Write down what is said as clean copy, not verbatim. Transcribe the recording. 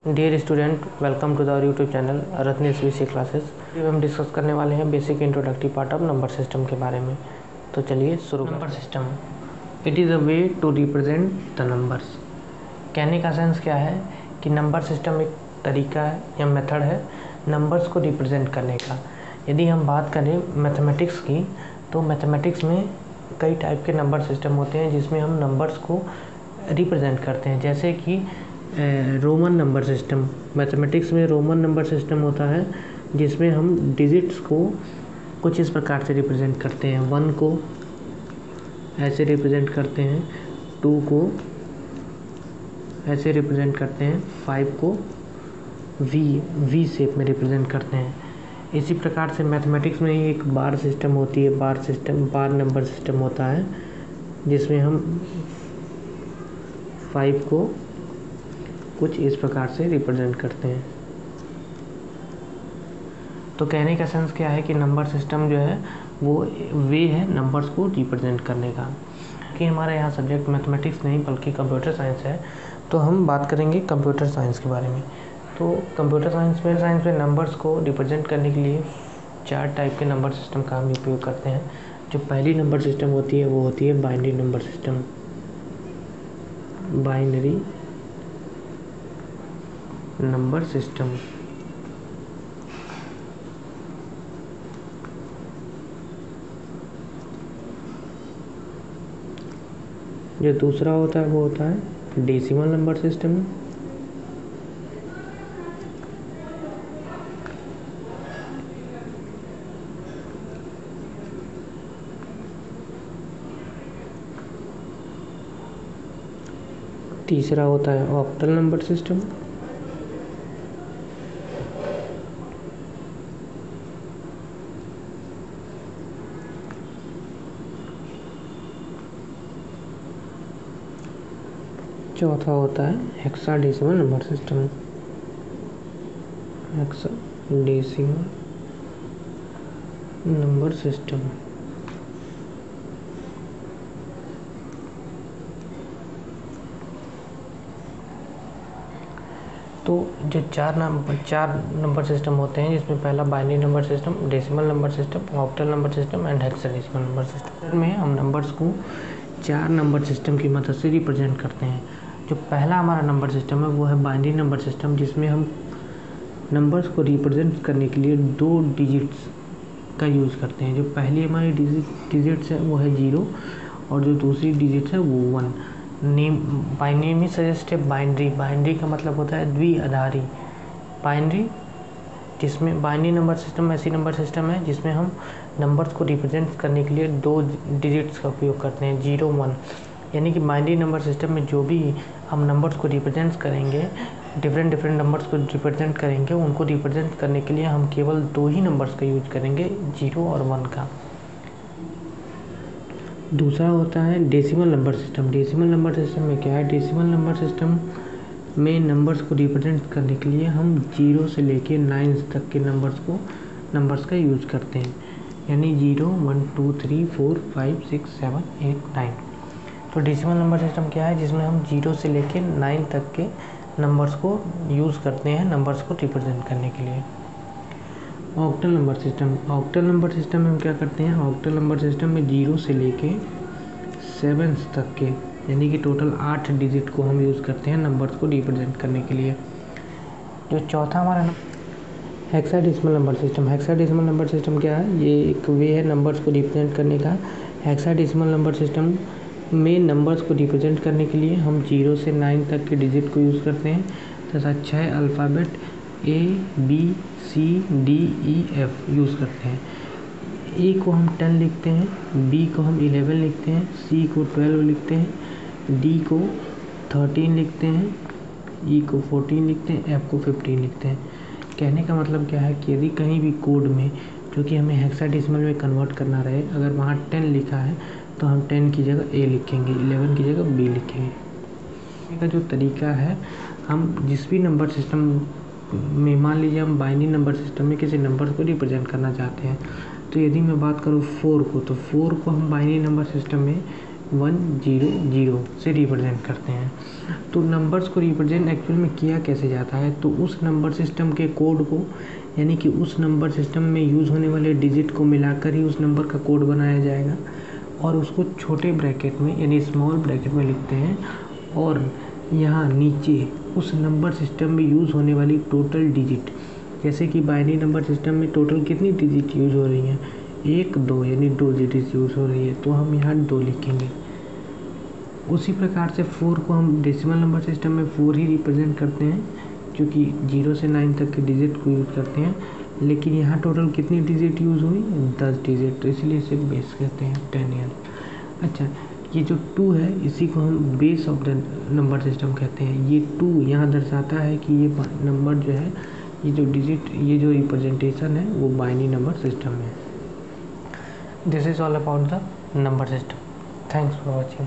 Dear student, welcome to the YouTube channel Ratnesh VC classes. अब हम discuss करने वाले हैं basic introductory part of number system के बारे में। तो चलिए शुरू। Number system, it is a way to represent the numbers. कहने का सेंस क्या है कि नंबर सिस्टम एक तरीका है या मेथड है नंबर्स को रिप्रेजेंट करने का। यदि हम बात करें मैथमेटिक्स की, तो मैथमेटिक्स में कई टाइप के नंबर सिस्टम होते हैं जिसमें हम नंबर्स को रिप्रेजेंट करते हैं। जैसे कि रोमन नंबर सिस्टम, मैथमेटिक्स में रोमन नंबर सिस्टम होता है जिसमें हम डिजिट्स को कुछ इस प्रकार से रिप्रेजेंट करते हैं। 1 को ऐसे रिप्रेजेंट करते हैं, 2 को ऐसे रिप्रेजेंट करते हैं, 5 को वी शेप में रिप्रेजेंट करते हैं। इसी प्रकार से मैथमेटिक्स में ही एक बार सिस्टम होती है, बार नंबर सिस्टम होता है जिसमें हम 5 को कुछ इस प्रकार से रिप्रेजेंट करते हैं। तो कहने का सेंस क्या है कि नंबर सिस्टम जो है वो वे है नंबर्स को रिप्रेजेंट करने का। कि हमारा यहाँ सब्जेक्ट मैथमेटिक्स नहीं बल्कि कंप्यूटर साइंस है, तो हम बात करेंगे कंप्यूटर साइंस के बारे में। तो कंप्यूटर साइंस में नंबर्स को रिप्रेजेंट करने के लिए 4 टाइप के नंबर सिस्टम का हम उपयोग करते हैं। जो पहली नंबर सिस्टम होती है वो होती है binary number system. Binary number system. जो दूसरा होता है वो होता है डेसिमल नंबर सिस्टम। तीसरा होता है ऑक्टल नंबर सिस्टम। चौथा होता है hexadecimal number system. Hexadecimal number system. तो जो चार नंबर सिस्टम होते हैं, जिसमें पहला binary number system, decimal number system, octal number system and hexadecimal number system में हम नंबर्स को 4 नंबर सिस्टम की मदद से रिप्रेजेंट करते हैं। जो पहला हमारा नंबर सिस्टम है वो है बाइनरी नंबर सिस्टम, जिसमें हम नंबर्स को रिप्रेजेंट करने के लिए 2 डिजिट्स का यूज़ करते हैं। जो पहली हमारी डिजिट्स है वो है 0 और जो दूसरी डिजिट्स है वो 1। Name by name he suggest है बाइनरी। बाइनरी का मतलब होता है द्विआधारी। बाइनरी, जिसमें बाइनरी नंबर सिस्टम ऐसी नंबर सिस्टम है जिसमें हम नंबर्स को रिप्रेजेंट करने के लिए 2 डिजिट्स का उपयोग करते हैं, 0 1। यानी कि बाइनरी नंबर सिस्टम में जो भी हम नंबर्स को रिप्रेजेंट करेंगे, डिफरेंट नंबर्स को रिप्रेजेंट करेंगे, उनको रिप्रेजेंट करने के लिए हम केवल 2 ही नंबर्स का यूज करेंगे, 0 और 1 का। दूसरा होता है decimal number system. Decimal number system में क्या है, डेसिमल नंबर सिस्टम में नंबर्स को रिप्रेजेंट करने के लिए हम 0 से लेके 9 तक के नंबर्स का यूज करते हैं। यानी 0 1 2 3 4 5 6 7 8 9। तो डेसिमल नंबर सिस्टम क्या है, जिसमें हम 0 से लेके 9 तक के नंबर्स को यूज़ करते हैं नंबर्स को रिप्रेजेंट करने के लिए। Octal number system. Octal number system में हम क्या करते हैं, ऑक्टल नंबर सिस्टम में 0 से लेके 7 तक के यानी कि टोटल 8 डिजिट को हम यूज़ करते हैं नंबर्स को रिप्रेजेंट करने के लिए। जो चौथा हमारा hexadecimal number system. Hexadecimal number system क्या है, ये एक वे है नंबर्स को रिप्रेजेंट करने का। हेक्साडेसिमल नंबर सिस्टम में नंबर्स को रिप्रेजेंट करने के लिए हम 0 से 9 तक के डिजिट को यूज़ करते हैं तथा 6 अल्फ़ाबेट ABCDEF यूज़ करते हैं। ए को हम 10 लिखते हैं, बी को हम 11 लिखते हैं, सी को 12 लिखते हैं, डी को 13 लिखते हैं, ई को 14 लिखते हैं, एफ को 15 लिखते हैं। कहने का मतलब क्या है कि यदि कहीं भी कोड में जो कि हमें हेक्साडेसिमल में कन्वर्ट करना रहे, अगर वहाँ 10 लिखा है तो हम 10 की जगह ए लिखेंगे, 11 की जगह बी लिखेंगे। का जो तरीका है, हम जिस भी नंबर सिस्टम में, मान लीजिए हम बाइनरी नंबर सिस्टम में किसी नंबर को रिप्रेजेंट करना चाहते हैं, तो यदि मैं बात करूँ 4 को, तो 4 को हम बाइनरी नंबर सिस्टम में 100 से रिप्रेजेंट करते हैं। तो नंबर्स को रिप्रेजेंट एक्चुअल में किया कैसे जाता है, तो उस नंबर सिस्टम के कोड को, यानी कि उस नंबर सिस्टम में यूज़ होने वाले डिजिट को मिलाकर ही उस नंबर का कोड बनाया जाएगा और उसको छोटे ब्रैकेट में यानी स्मॉल ब्रैकेट में लिखते हैं और यहाँ नीचे उस नंबर सिस्टम में यूज़ होने वाली टोटल डिजिट, जैसे कि बाइनरी नंबर सिस्टम में टोटल कितनी डिजिट यूज़ हो रही हैं, 1 2 यानी 2 डिजिट यूज़ हो रही है, तो हम यहाँ 2 लिखेंगे। उसी प्रकार से 4 को हम डेसिमल नंबर सिस्टम में 4 ही रिप्रेजेंट करते हैं, क्योंकि 0 से 9 तक के डिजिट को यूज़ करते हैं, लेकिन यहाँ टोटल कितनी डिजिट यूज़ हुई, 10 डिजिट, तो इसलिए इसे बेस कहते हैं 10 अच्छा, ये जो 2 है इसी को हम base of the number system कहते हैं। ये 2 यहाँ दर्शाता है कि ये नंबर जो है, ये जो डिजिट, ये जो रिप्रेजेंटेशन है वो बाइनरी नंबर सिस्टम में है। This is all about the number system. Thanks for watching.